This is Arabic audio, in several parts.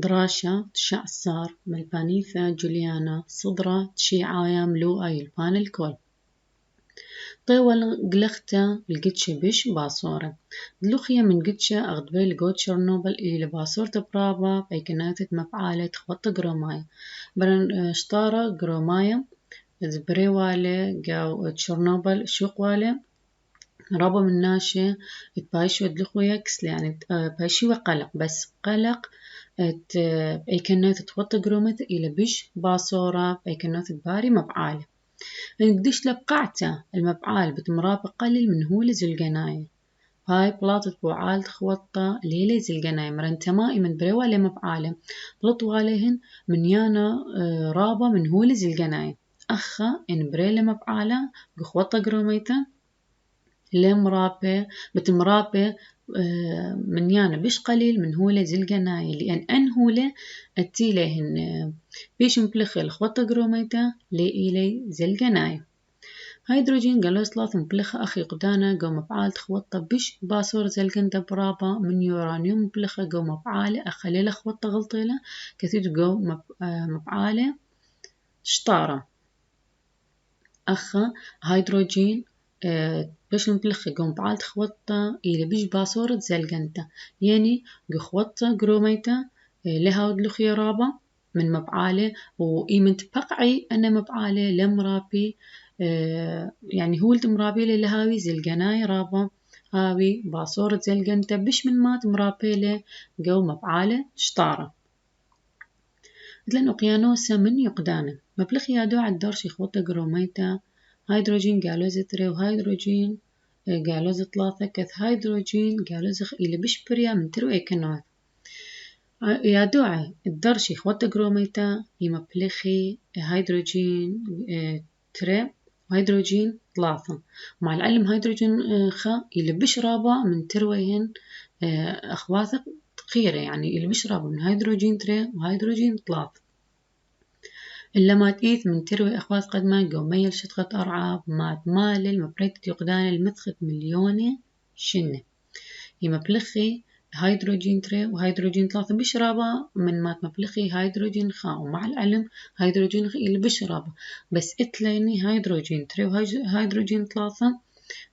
دراشة تشعصار ملبانيثا جوليانا صدرة تشيعايا ملوءا يلبان الكل طيول قلختا القدشة بش باصورة دلوخيا من قدشة أغدبيل قود شرنوبل إلى باصورة برابا بيكناتت مفعالة تخوط قرومايا برن شطارة قرومايا زبري والي قاو تشرنوبل شوق والي رابا من ناشي تبايشو دلوخيا كسل يعني بايشو قلق بس قلق أي كانت تخوط قرومت إلى بش باصورة أي كانت باري مفعالة نقدش لبقعته المفعال بتمرابة قليل من هو لزلقناي هاي بلاطة بوعال تخوطة ليلي زلقناي مرنتمائي من بريوة لمفعالة بلطوا عليهن من يانا رابة من هو لزلقناي أخا إن بري لمفعالة قخوطة قروميته لمرابة بتمرابة من يانا بش قليل من هولة زلقناي لأن أن هولة أتيلهن بيش مبلخ الخوطة قروميتا لإلي زلقناي هيدروجين قالوا ثلاث مبلخة أخي قدانا قو مفعال تخوطة بش باصور زلقنتا برابا من يورانيوم مبلخة قو مفعالة أخليلة خوطة غلطيلة كثير قو مفعالة شطارة أخا هيدروجين باش نبلخ قوم بعال تخوطة إلى بيش باصورة زلقنتا يعني قخوطة قروميتا لها ودلخيا رابا من مبعالة وإيمن تبقعي أنا مبعالة لمرابي يعني هو المرابي لهاوي زلقناي رابا هاوي باصورة زلقنتا بش من مات مرابي قو مبعالة شطارة مثلا أقيانوسا من يقدانا مبلخ يادو عالدرش يخوطة قروميتا هيدروجين قالوز تري وهيدروجين قالوز ثلاثة كث هيدروجين قالوز إلى بش بريا من ترو إيكنوات يا دوعة الدرش يخوت قروميتا يما بلخي هيدروجين تري وهيدروجين ثلاثة مع العلم هيدروجين خا إلى بش رابع من ترويهن أخواثق تقيرة يعني إلى بش رابع من هيدروجين تري وهيدروجين ثلاثة إلا ما تقيث من تروي أخواث قد ما جو ميل شتخة أرعاب ما تمال المبريت يقدان المدخت مليونة شنة يما بلخي هيدروجين تري وهيدروجين ثلاثة بشرابة من مات مبلخي هيدروجين خا ومع العلم هيدروجين خا اللي بشرابة بس اتليني هيدروجين تري وهيدروجين ثلاثة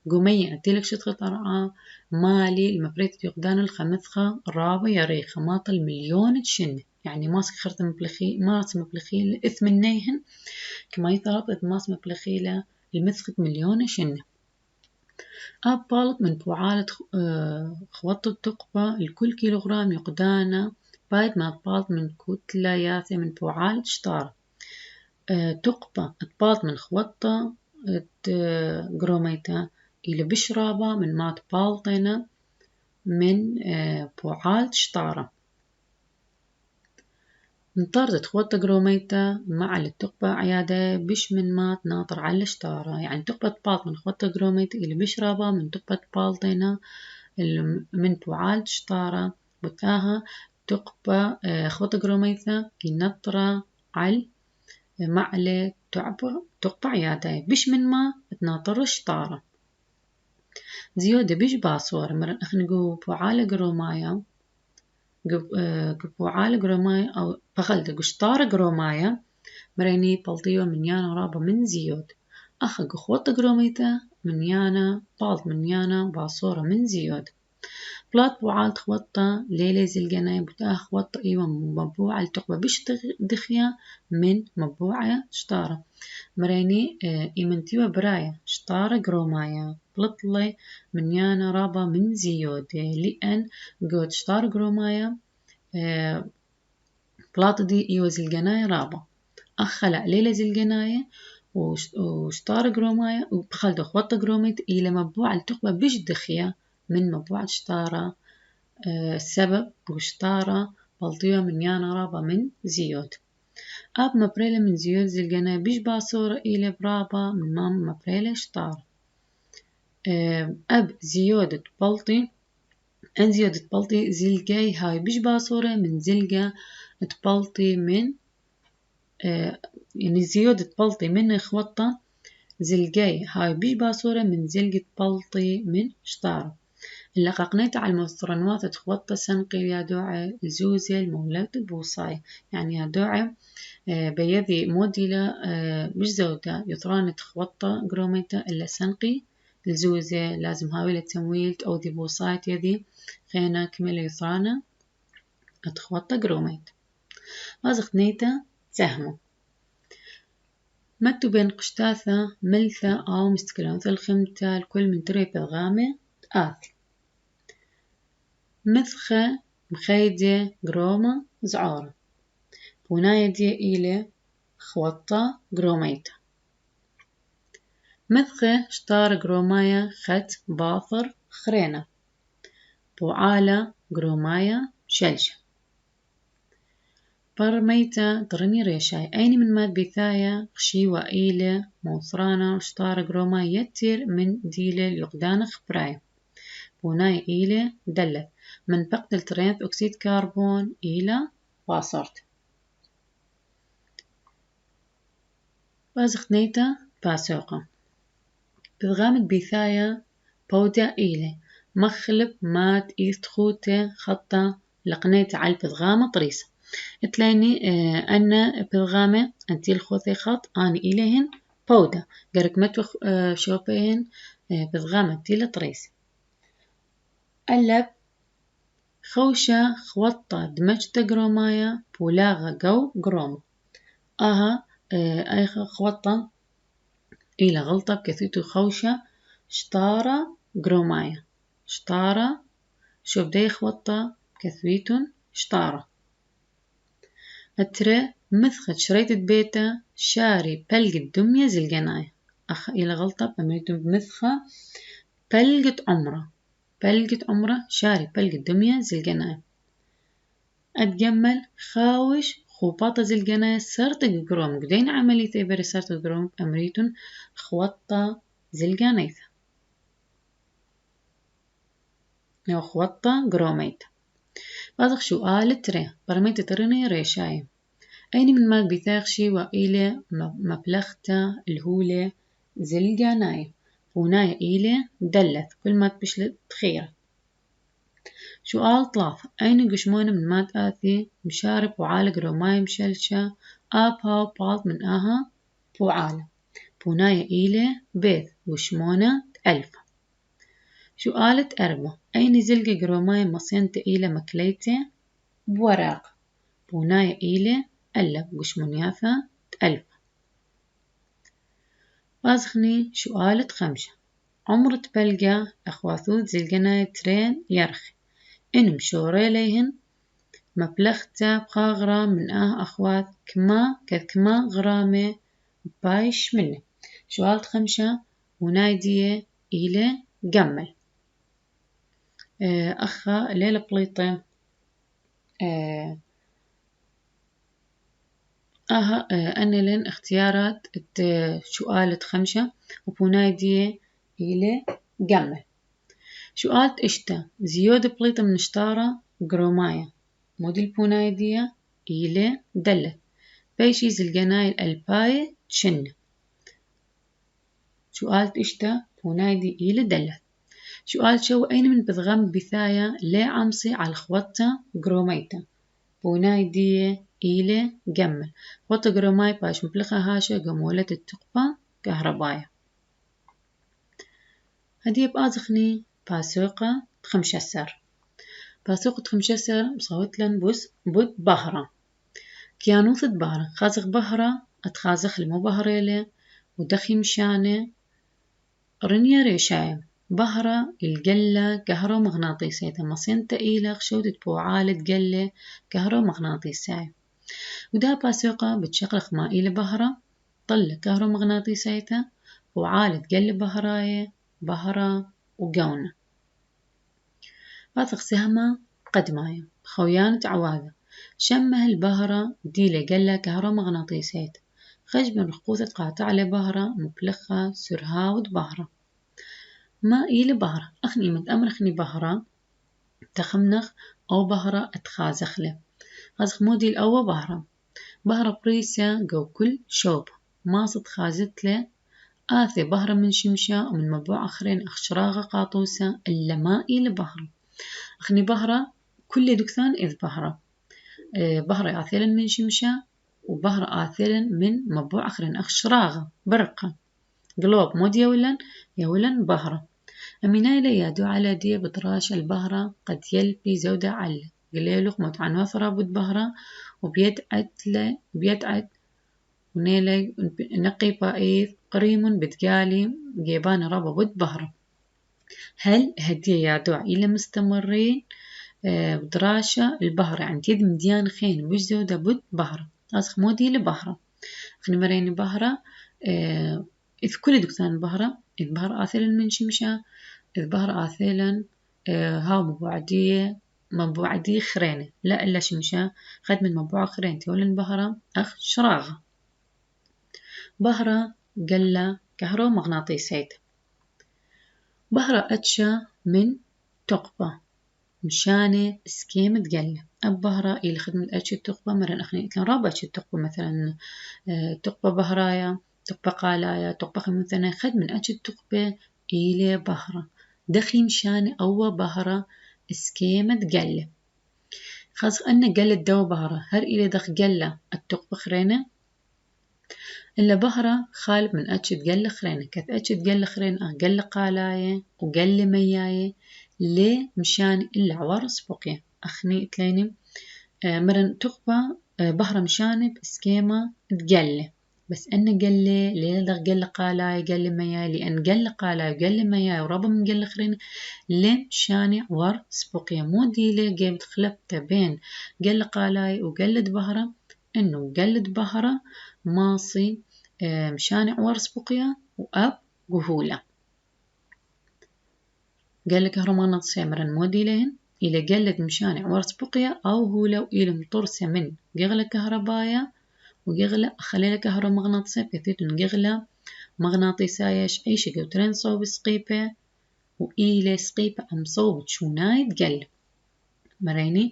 قومية أتيلك شتخة أرعاب مالي المبريت يقدان الخمثخة رابة يريخة ماطل مليونة شنة يعني ماسك خرطة مبلخي ماس مبلخيلة إثمنيهن كما يثرب ماس مبلخيلة المسخت مليون شنة أبالط من بوعالة خوطة تقبة الكل كيلوغرام يقدانا بعد ما أبالط من كتلة ياثة من بوعالة شطارة تقبة أبالط من خوطة قروميتا إلى بشرابة من ما تبالطنا من بوعالة شطارة انطردت خوطة قروميتا مع التقبة عيادة بش من مات ناطر على الشطارة يعني تقبة بالط من خوطة قروميتا اللي بشرابة من تقبة بالطينا من بوعال شطارة بتاها تقبة خوطة قروميتا كي نطرة على معلة تقبة عيادة بش من ما تناطر الشطارة زيادة بش باصور مرن أخنقو بوعال قرومايا قبوعال قرومايا أو بخلت قشطار قرومايا مريني بلطيو من يانا رابا من زيود أخا قخوط قروميتا من يانا بالط من يانا باصورة من زيود بلاط بوعال تخوطة ليلي زلقناي بتاع خوطة إيوة مبوعة التقبة بش دخيا من مبوعة شطارة مريني إيمنتيوة برايا شطارة قرومايا بلطلي من يانا رابا من زيود لأن قد شطار قرومايا بلاط دي إيوة زلقناي رابا أخلا ليلة زلقناي وشطار قرومايا وبخلد خوطة قروميت إلى مبوعة التقبة بش دخيا من مبوعة شطارة السبب وشطارة بلطيوة من يانا رابا من زيود أب مبريلة من زيود زلقنا بيش باصورة إلى برابا من مام مبريلة شطار أب زيودة بلطي أن زيودة بلطي زلقاي هاي بيش باصورة من زلقة تبلطي من يعني زيودة بلطي من خوطة زلقاي هاي بيش باصورة من زلقة بلطي من شطارة اللي قاقنيت على الموثرنوات تخوطة سنقي يا دوعة الزوزة المولات بوصاية، يعني يا دوعة بيذي موديلا مش زودة يطران تخوطة قروميتا إلا سنقي الزوزة لازم هاويلة تمويل أو ذي بوصاية يذي خينا كمل يطرانا تخوطة قروميت أزخ نيتا سهمو متو بين قشتاثة ملثة أو مستكلة مثل خمتة الكل من تريب الغامة آثي مثخة مخيدة قرومة زعارة بوناية دي إلي خوطة قروميتا مثخة شطار قرومايا خت باثر خرينة بوعالة قرومايا شلشة برميتا درني ريشاي أيني من ماد بثايا خشي وإيلة موثرانا شطار قروما يتر من ديلة لقدان خبرايا بوناي إيلة دلت من بقتل ترينث أكسيد كربون إلى باصرت بازخنيتا باسوقة بتغامد بثايا بودا إيلة مخلب مات إيستخوتة خطة لقنيت على البتغامة طريسة تلاقيني أنا بتغامة أنتي الخوثي خط أنا إليهن بودا قرك متو شوبيهن بتغامة تيلا طريسة قلب خوشة خوطة دمجت قرومايا بولاغة جو قروم أي خوطة إلى غلطة بكثيتو خوشة شطارة قرومايا شطارة شو بدي خوطة كثويتون شطارة أترى مثخت شريطة بيتا شاري بلقة دمية زلقناي إلى غلطة بميتون بمثخة بلقة عمرة شاري بلقة دمية زلقناي أتجمل خاوش خوباطة زلقناي سرطق قروم قدين عملي ثيبري سرطق قروم أمريتون خوطة زلقانيثة أو خوطة قروميت بازخ شو تري برميت ترني ريشاي أيني من مال بثاخشي وإيلة مبلغتا الهولة زلقاناي وناي إيلة دلت كل ما تبشلت خيرة سؤال طلاف أين قشمون من مات آثي مشارب وعالق روماي مشلشة آبها وبالط من آها وعالة بوناي إيلة بيث قشمونة ألفة سؤالت أربعة أين زلقة قروماي مصين تقيلة مكليتة بوراق بوناي إيلة ألف قشمونياثة ألف بازخني سؤالت خمسة عمرت بلقى أخواثوت زلقناي ترين يرخي إن مشوري ليهن مبلغتا بغاغرة من أخوات كما غرامة بايش منه سؤالت خمسة ونايدية إلى جمل أخا ليلة بليطة أنا لين اختيارات سؤالت خمسة وبونايدية إلى جمل سؤالت إشتا زيودة بليطة من شطارة قرومايا موديل بونايدية إلى دلت بيشي زلقناي الألباية تشن سؤالت إشتا بونايدي إلى دلت سؤال شو أين من بتغم بثايا ليه عمصي على الخوطة قروميتا بونايدية إلى جمل خوطة قروماي باش مبلغة هاشة قمولة التقبة كهرباية هدي بآزخني باسوقة خمشسر باسوقة خمشسر مصوت لن بوس بود بهرة كيانوثة بهرة خازق بهرة أتخازخ المو بهريلة ودخي مشانة رنيا ريشايم بهرة القلة كهرومغناطيسية مصين تقيلة خشودة بوعالة قلة كهرومغناطيسية وده باسوقة بتشغلق مائلة بهرة طلة كهرومغناطيسية وعالة قلة بهرة وقونة باثق سهمة قدماية خويانة عوادة شمه البهرة ديلة قلة كهرومغناطيسية خجب رخوثة قاطع لبهرة مبلخة سرهاود بهرة ما إلى بهرة أخني متأمر أخني بهرة تخمنخ أو بهرة أتخازخلة خازخ مودي الأول بهرة بريسة جو كل شوب ما صد خازتلة آثي بهرة من شمشة ومن مبوع آخرين أخشراغة قاطوسة إلا مائي لبهرة. أخني بهرة كل دكثان إذ بهرة بهرة آثيلا من شمشة وبهرة آثيلا من مبوع آخرين أخشراغة برقة قلوب مود يولن بهرة. أمينايلة يادو على دي بدراش البهرة قد يلبي زودة على قليلوخ موت عن وفرة بود بهرة وبيدعد ونيلي نقي بائث قريم بتقالي جيبان رابا بود بهرة. هل هدي يادو إلى مستمرين بدراشة البهرة عن يد مديان خين بوش زودة بود بهرة أسخ مودي لبهرة. خني مريني بهرة إذ كل دكتان بهرة إذ بهرة آثلا من شمشة إذ بهرة آثلا هاو مبوعدية خرينة لا إلا شمشة خد من مبوع خرين تولن بهرة أخ شراغة. بهرة قلة كهرو مغناطيسية بهرة أتشا من تقبة مشانة سكيمة قلة بهرة إلى خدمة أتشا التقبة مرن أخني إتلان رابع أتشا التقبة مثلا تقبة بهرايا تقبة قالايا تقبة خمثنة خد من أتشا التقبة إلى بهرة دخي مشانة أو بهرة سكيمة قلة خاص أن قلة دو بهرة هر إلى دخ قلة التقبة خرينة إلا بهرة خالب من أتشت قل خرينة كث أتشت قل خرينة قل قالاية وقل مياية ليه مشان إلا عوارس بقية أخني تليني مرن تقبى بهرة مشان بسكيمة تقل بس أن قل ليه ده قل قالاية قل مياية لأن قل قالاية وقل مياية وربا من قل خرينة ليه مشان عوارس بقية مو دي ليه جابت خلبته بين قل قالاية وقلد بهرة إنه قلد بهرة ماصي مشانع ورس بقية وأب قهولة قال لك هرمانات مرن موديلين إلى قلد مشانع ورس بقية أو هولة وإلى مطرسة من قغلة كهرباية وقغلة أخلي لك هرمغناطيسية بثيت قغلة مغناطيسية أي شيء قوترين صوب سقيبة وإلى سقيبة أم صوب شوناي تقل مريني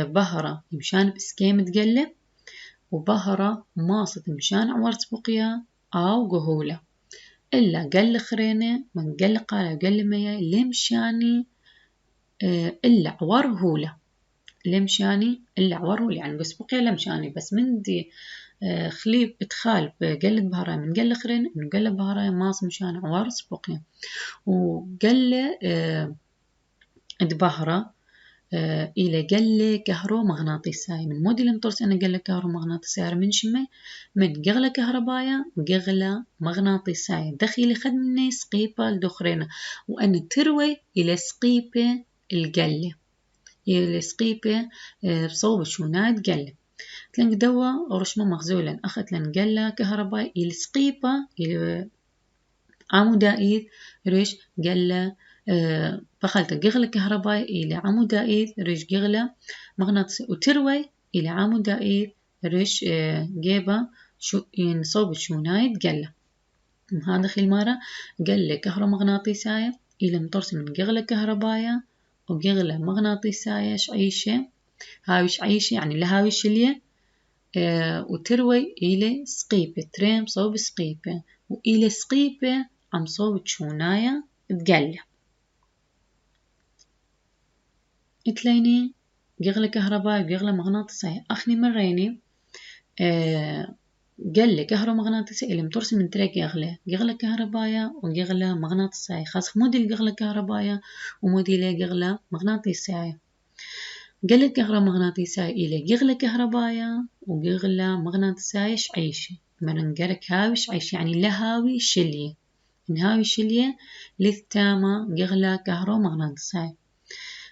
بهرة مشان بسكيم تقل وبهرة ماصت مشان ورس بقية أو قهولة إلا قل خرينة من قل قالة وقل مياه اللي مشاني إلا عور هولة اللي مشاني إلا عور هولة يعني بس بقية لا مشاني بس من دي خليب اتخال بقلة بهرة من قل خرينة إنه قل بهرة ماص مشان عور بقية وقل بهرة إلى قلة كهرومغناطيسية من موديل انطرس أنا قلة كهرومغناطيسية من شمي من قغلة كهرباية وقغلة مغناطيسية دخيلي خد مني سقيبة لدخرينة وأن تروي إلى سقيبة القلة إلى سقيبة بصوب شونات قلة تلنق دوا رشمة مغزولا أخذت لن قلة كهرباية إلى سقيبة إلى عمودائيث ريش قلة بخلت قغلة كهرباء إلى عمودائيث ريش قغلة مغناطيسية وتروي إلى عمودائيث ريش جيبة صوب شونايت قلة هذا خيل مرة قلة كهرومغناطيسية إلى مطرس من قغلة كهرباية وقغلة مغناطيسية شعيشة هاوي شعيشة يعني لهاوي شلية وتروي إلى سقيبة تريم صوب سقيبة وإلى سقيبة عم صوب شوناية تقلة إتليني قغلة كهرباء وقغلة مغناطيسية أخني مريني قلة كهرومغناطيسية اللي مترسم من ترى قغلة كهرباية وقغلة مغناطيسية خاص موديل قغلة كهرباية وموديل قغلة مغناطيسية قلة كهرومغناطيسية إلى قغلة كهرباية وقغلة مغناطيسية شعيشة من قالك هاوي شعيش يعني لهاوي شلية من هاوي شلية للتامة قغلة كهرومغناطيسية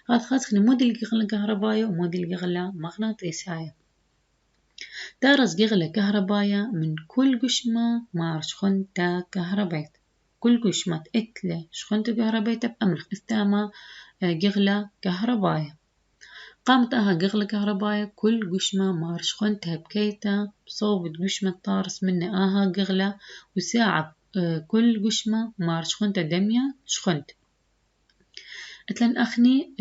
هذا خاص موديل قغلة كهرباية وموديل قغلة مغناطيسية دارس قغلة كهرباية من كل قشمة مع شخنتا كهربايت كل قشمة إتلة شخنتا كهربايت بأمرخ استامة قغلة كهرباية قامت أها قغلة كهرباية كل قشمة مع شخنتها بكيتا بصوب قشمة طارس منه أها قغلة وساعة كل قشمة مع شخنتا دمية شخنت أتلن أخني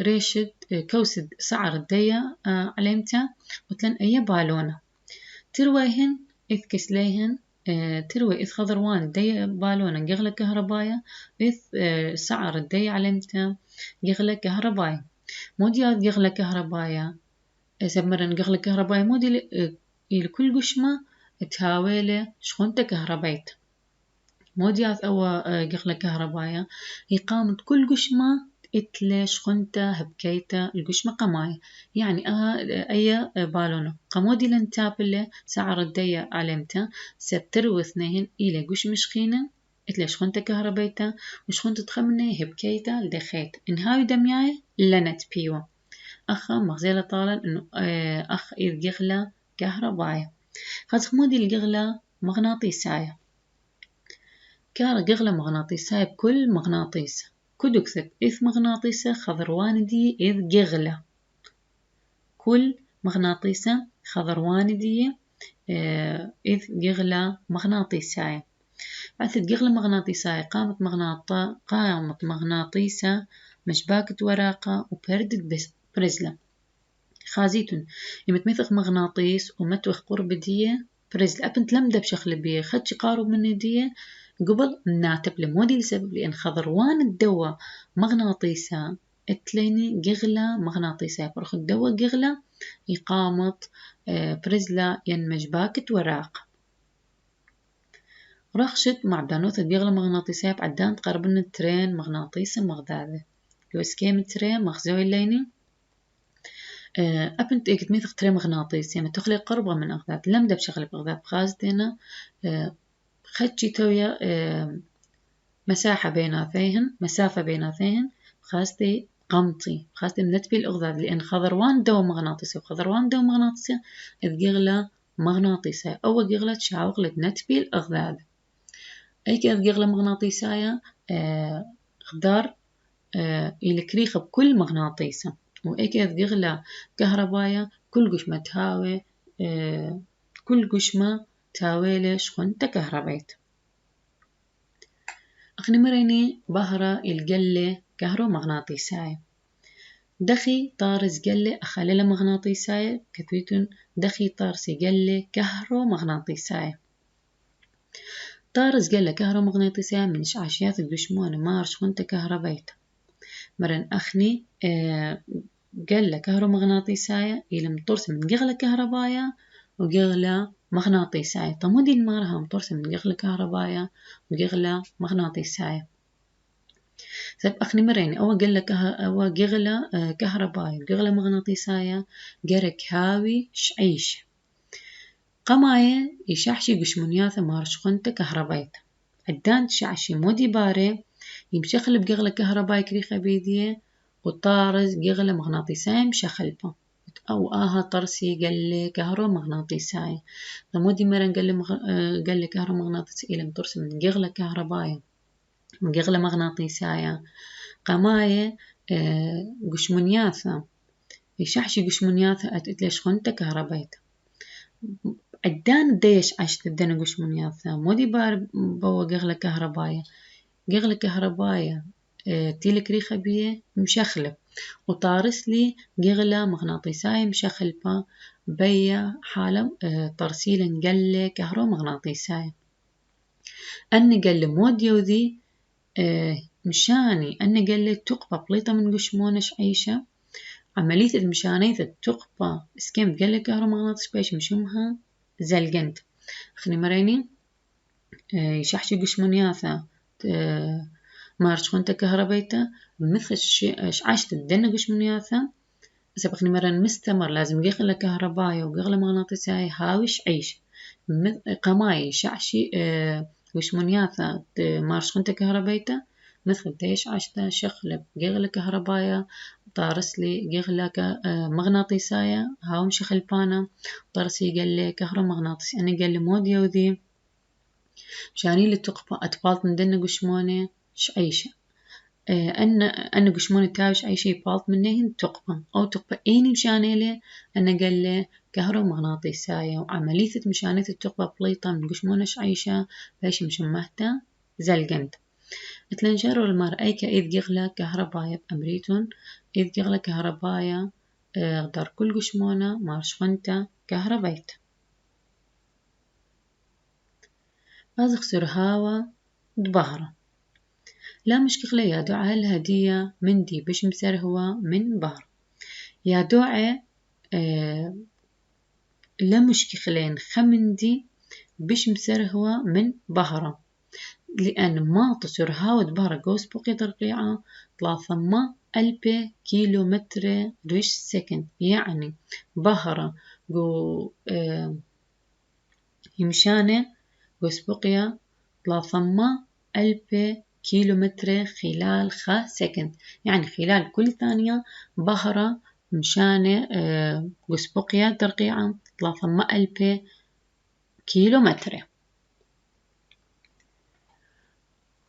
ريشد كوسد سعر الدية علامته وتلن أي بالونة ترويهن إذ كسليهن تروي إذ خضروان دي بالونا جغلة كهربايا إذ سعر الدي علمتا جغلة كهربايا مودي جغلة كهربايا سمرن جغلة كهربايا مودي لكل قشمة تهاويلة شخونتا كهربايت موديات أو جغلة كهربايا هي قامت كل قشمة إتلي شخونتا هبكيتا القشمة قماية يعني أي بالونة قمودي لنتابلة سعر الدي علمتا سبترو اثنين إلى قشم شخينة إتلي شخونتا كهربايتا وشخونتا تخمني هبكيتا لدخيت إن هاي دمياي لنت بيوا أخا مغزيلة طالا إنه أخ إذ جغلة كهربايا خاص مودي الجغلة مغناطيسية كار جغلة مغناطيسية بكل مغناطيس كدكثب إذ مغناطيسة خضروان دي إذ جغلة كل مغناطيسة خضروان دي إذ جغلة مغناطيسية بعثت جغلة مغناطيسية قامت مغناطيسة مشباكة وراقة وبردت برزلة خازيتن يمتمثق مغناطيس ومتوخ قرب دية برزلة أبنت لمدة بشخل بيه خدش قارب من دية قبل ناتب لمودي لسبب لأن خضروان الدوا مغناطيسة اتليني جغلة مغناطيسة برخ الدوا جغلة إقامة برزلة ينمج باكت وراق رخشت معدانوث الجغلة مغناطيسية بعدان تقربن الترين مغناطيسة مغدادة يوسكيم الترين مخزوي الليني أبنت إيكت ميثق ترين مغناطيسية يعني تخلي قربة من أغداد لم دب شغل بأغداد خازدنا خدشي تويا مسافة بيناتهن خاستي قمطي خاستي منتبي الأغذاء لأن خضروان دو مغناطيسي وخضروان دو مغناطيسي إذ جغلة مغناطيسية أو جغلة شاوغلة نتبي الأغذاء أي كإذ جغلة مغناطيسية خضار الكريخ بكل مغناطيسة وأي كإذ جغلة كهرباية كل قشمة تهاوي كل قشمة تاويلة شخونتا كهربايت أخني مريني بهرة الجلة كهرومغناطيسية دخي طارز جلة أخلل مغناطيسية كثيتن دخي طارس جلة كهرومغناطيسية طارز جلة كهرومغناطيسية من عشيات الدشمون مارش وانت كهربايت مرن أخني جلة كهرومغناطيسية إلى مطرس من جغلة كهرباية وجغلة مغناطيسية طمودي المارها مطرس من جغلة كهرباية وجغلة مغناطيسية سب أخني مرين أو جغلة كهرباية وجغلة مغناطيسية جرك هاوي شعيش قماية يشحشي قشمونياثة مارش خنت كهربايت عدان تشعشي مودي باري يمشخل بجغلة كهرباية كريخة بيدية وطارز جغلة مغناطيسية مشخلبة أو طرسي قال كهرومغناطيسية مودي مرن قال كهرومغناطيسية إلى مطرس من جغلة كهرباية جغلة مغناطيسية قماية قشمونياثة يشحشي قشمونياثة أتليش خنت كهربايت عدان ديش عشت الدنا قشمونياثة مودي بار بوا جغلة كهرباية جغلة كهرباية تيلك ريخة بيه مشخلب وطارس لي جغلة مغناطيسية مشخلبة بيا حالة ترسيل نقل كهرومغناطيسية أن قل موديو ذي مشاني أن قل تقبى بليطة من قشمونش عيشة عملية المشانية التقبى اسكيم قل كهرومغناطيسية بيش مشمها زلقنت خني مريني يشحشي قشمونياثة مارش خنت كهربايته مثل عشت الدنة قشمونياثة سبقني مرة مستمر لازم يغلى كهرباية ويغلى مغناطيسية هاوش عيش قماي شعشي قشمونياثة مارش خنت كهربايته مثل ديش عشتا شخلب يغلى كهرباية طارس لي يغلى مغناطيسية هاوم شخلبانا طارس يقلي كهرومغناطيسي أنا قال لي موديو ذي مشاني اللي تقبى أتبالت من دنا قشموني شعيشة أن قشموني تاوش أي شيء بالت منهن تقبى أو تقبى إيني مشاني لي أنا قال لي كهرومغناطيسية وعملية مشانية التقبى بليطة من قشموني شعيشة باش مشمهتا زلقنت اتلنجارو المار أي كإذ جغلة كهرباية بأمريتون إذ جغلة كهرباية غدار كل قشمونة مارش خنتا كهربايت أزخ سرهاوة دبهرة لا مشكلة يا دعاء الهدية من دي بش مسرهوة من بهر يا دعاء لا مشكلين خمندي بش مسرهوة من بهرة لأن ما تصرهاوة دبهرة جوز بقي ترقيعة 300,000 كيلومتر ريش سكند يعني بهرة جو يمشانة جوسبقيا 300,000 كيلومتر خلال سكند يعني خلال كل ثانية بهرة مشانة جوسبقيا ترقيعة 300,000 كيلومتر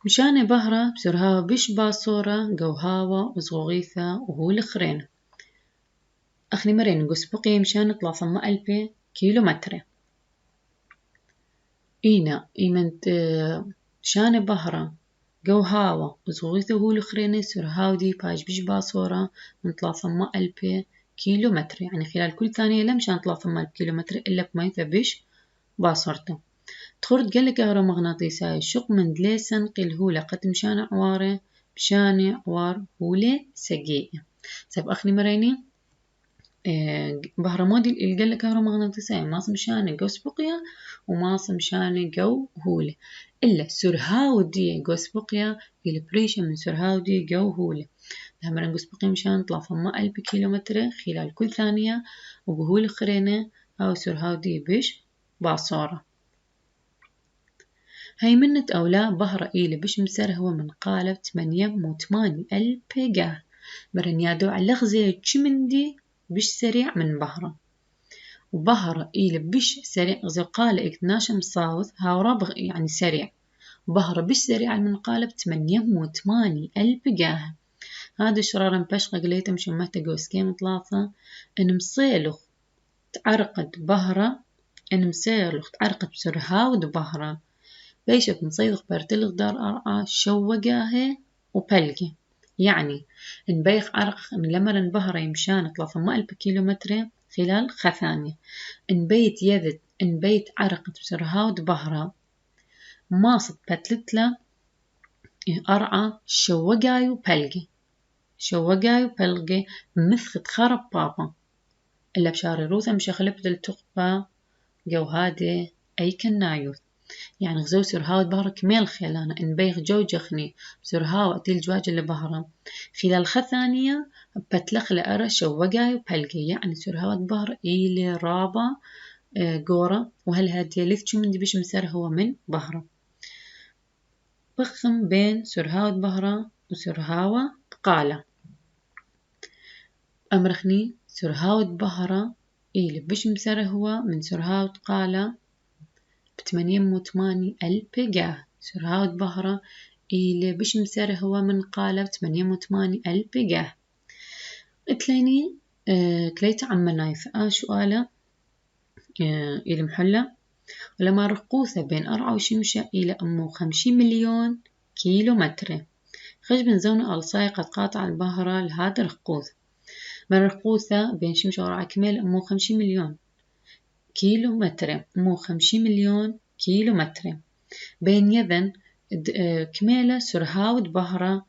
مشانة بهرة بسرهاوة بش باصورة جوهاوة وصغوغيثة وهو الخرين أخني مرين جوسبقيا مشانة 300,000 كيلومتر إينا إيمنت شان بهرة جو هاوا وصغيثه هو الخرينة سرهاو دي باش بيش باصورة من 300,000 كيلومتر يعني خلال كل ثانية لا مشان 300,000 كيلومتر إلا بميثة بيش باصورته تخرج قال كهرومغناطيسية شق من دليسن قيل هولة قد مشان عوارة بشان عوار هولة سجية سب أخني مريني بهرمودي القلة كهرومغناطيسية ماس مشان جو سبقيا وماس مشان جو هولة إلا سرهاو دي جو سبقيا البريشة من سرهاو دي جو هولة لما جو سبقيا مشان 300,000 كيلومتر خلال كل ثانية وبهول خرينة أو سرهاو دي بش باصورة هاي منت أو لا بهرة إيلي بش مسرهوة من قالب 8,800,000 جاه برن يادو على لغزي من بش سريع من بهرة وبهرة إلى بش سريع زي قال إكناشم صاوث هاورا يعني سريع بهرة بش سريع من قالب 8,800,000 جاه هذا شرارا بشقة قليتم شمهتا جوسكيم 3 إن مصيلخ تعرقد بهرة إن مصيلخ تعرقد بسرهاود بهرة بيشت مصيلخ برتلغ دار أرعى شوقاهي وبلقي يعني إن بيخ عرق لما بهرة يمشان 300,000 كيلومتر خلال ثانية إن بيت يذد إن بيت عرق بسرهاود بهرة ماصد بتلتلا أرعى شوقاي وبلقي مثخت خرب بابا إلا بشاري روثا مشخلب دلتقبا جو هادي أي كنايوث يعني غزو سرهاود بهرة كميل خيلانا إن بيخ جو جخني سرهاود دي الجواج اللي بهرة خلال ثانية بتلخ لأرى شوقاي وبلقي يعني سرهاود بهرة إيلي رابا جورا وهل هادي لثشو من دي بيش مسار هو من بهرة بخم بين سرهاود بهرة وسرهاوة قالة أمرخني سرهاود بهرة إيلي بيش مسار هو من سرهاود قالة 8,800,000 جاه سرهاود بهرة إيلي بش مسار هو من قالب 8,800,000 جاه اتليني كليت عم نايف سؤالة إلى محلة ولما رقوثة بين أرعى وشمشة إلى أمو 50 مليون كيلومتر خش بن زونة ألصاي قد قاطع البهرة لهذا رقوث من رقوثة بين شمشة وأرعى كميل أمو 50 مليون كيلومتر أمو 50 مليون كيلومتر بين يذن كميلة سرهاود بهرة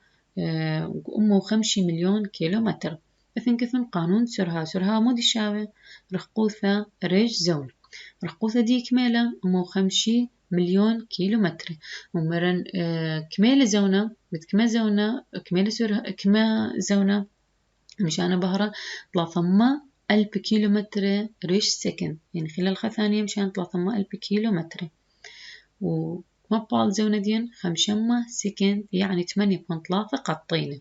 أمو 50 مليون كيلومتر إثن كثن قانون سرها مودي شاوي رقوثة ريج زون رقوثة دي كميلة أمو 50 مليون كيلومتر ومرن كميلة زونة بتكما زونة كما زونة مشان بهرة 300,000 كيلومتر ريش سكند يعني خلال ثانية مشان 300,000 كيلومتر وما بال زونة دين 5 سكند يعني 8.3 قطينة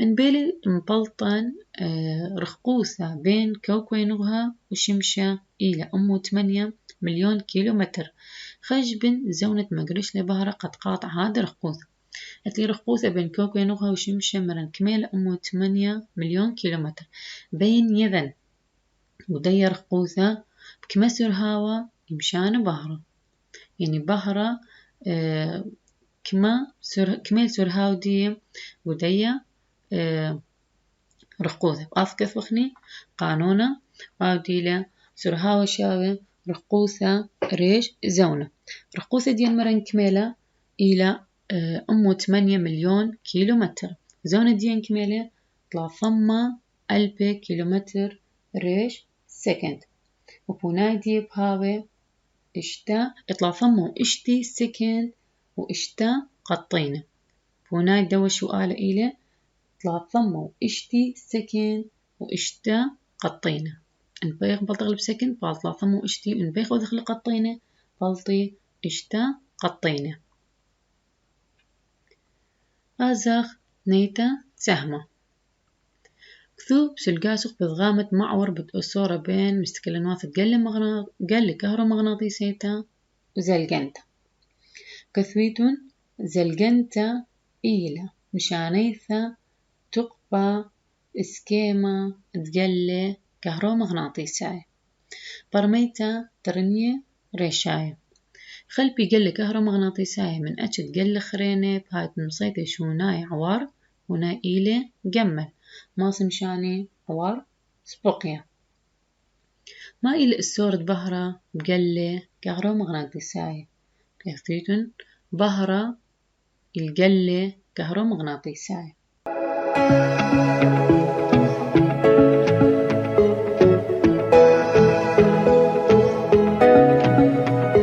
انبيلي مبلطن رخقوثة بين كوكوينوها وشمشة إلى أمو 8 مليون كيلومتر خجبن زونة مقرش لبهرة قد قاطع هذا رخقوثة أتلي رخقوثة بين كوكوينوها وشمشة مرن كميل أمو 8 مليون كيلومتر بين يذن ودي رخقوثة بكمسر هاوا يمشان بهرة يعني بهرة كميل سرهاودية وديا رقوثة أذكث وخني قانونا وعوديلا سرهاوة شاوي رقوسة ريش زونة. رقوسة دي مرن كميلة إلى 8 مليون كيلومتر. زونة دي كميلة طلع ثمة 1000 كيلومتر ريش سكند. وبونايدي بهاوي إشتا إطلع ثمة وإشتي سكند وإشتا قطينة. بوناي دوا شو قال إلي طلع ثمة وإشتي سكند وإشتا قطينة. نبيخ بلتغلب سكند بالطلع ثمة وإشتي نبيخ ودخل قطينة بلطي إشتا قطينة. أزخ نيتا سهمة كثو بسلقاسق بضغامة معور بتأثورة بين مستكلنات قل كهرومغناطيسيتا وزلقنتا. كثويتون زلقنتا إيلا مشانيثا تقبى إسكيما تقلي كهرومغناطيسية. برميتا ترنية ريشاية خلبي قل كهرومغناطيسية من أجد قل خرينة بهاي مصيدة شوناي عوار هنا إيلي جمل ما سمشاني عوار سبقيا ما إلي السورة بهرة بقلة كهرومغناطيسية. كثيتن بهرة القلة كهرومغناطيسية.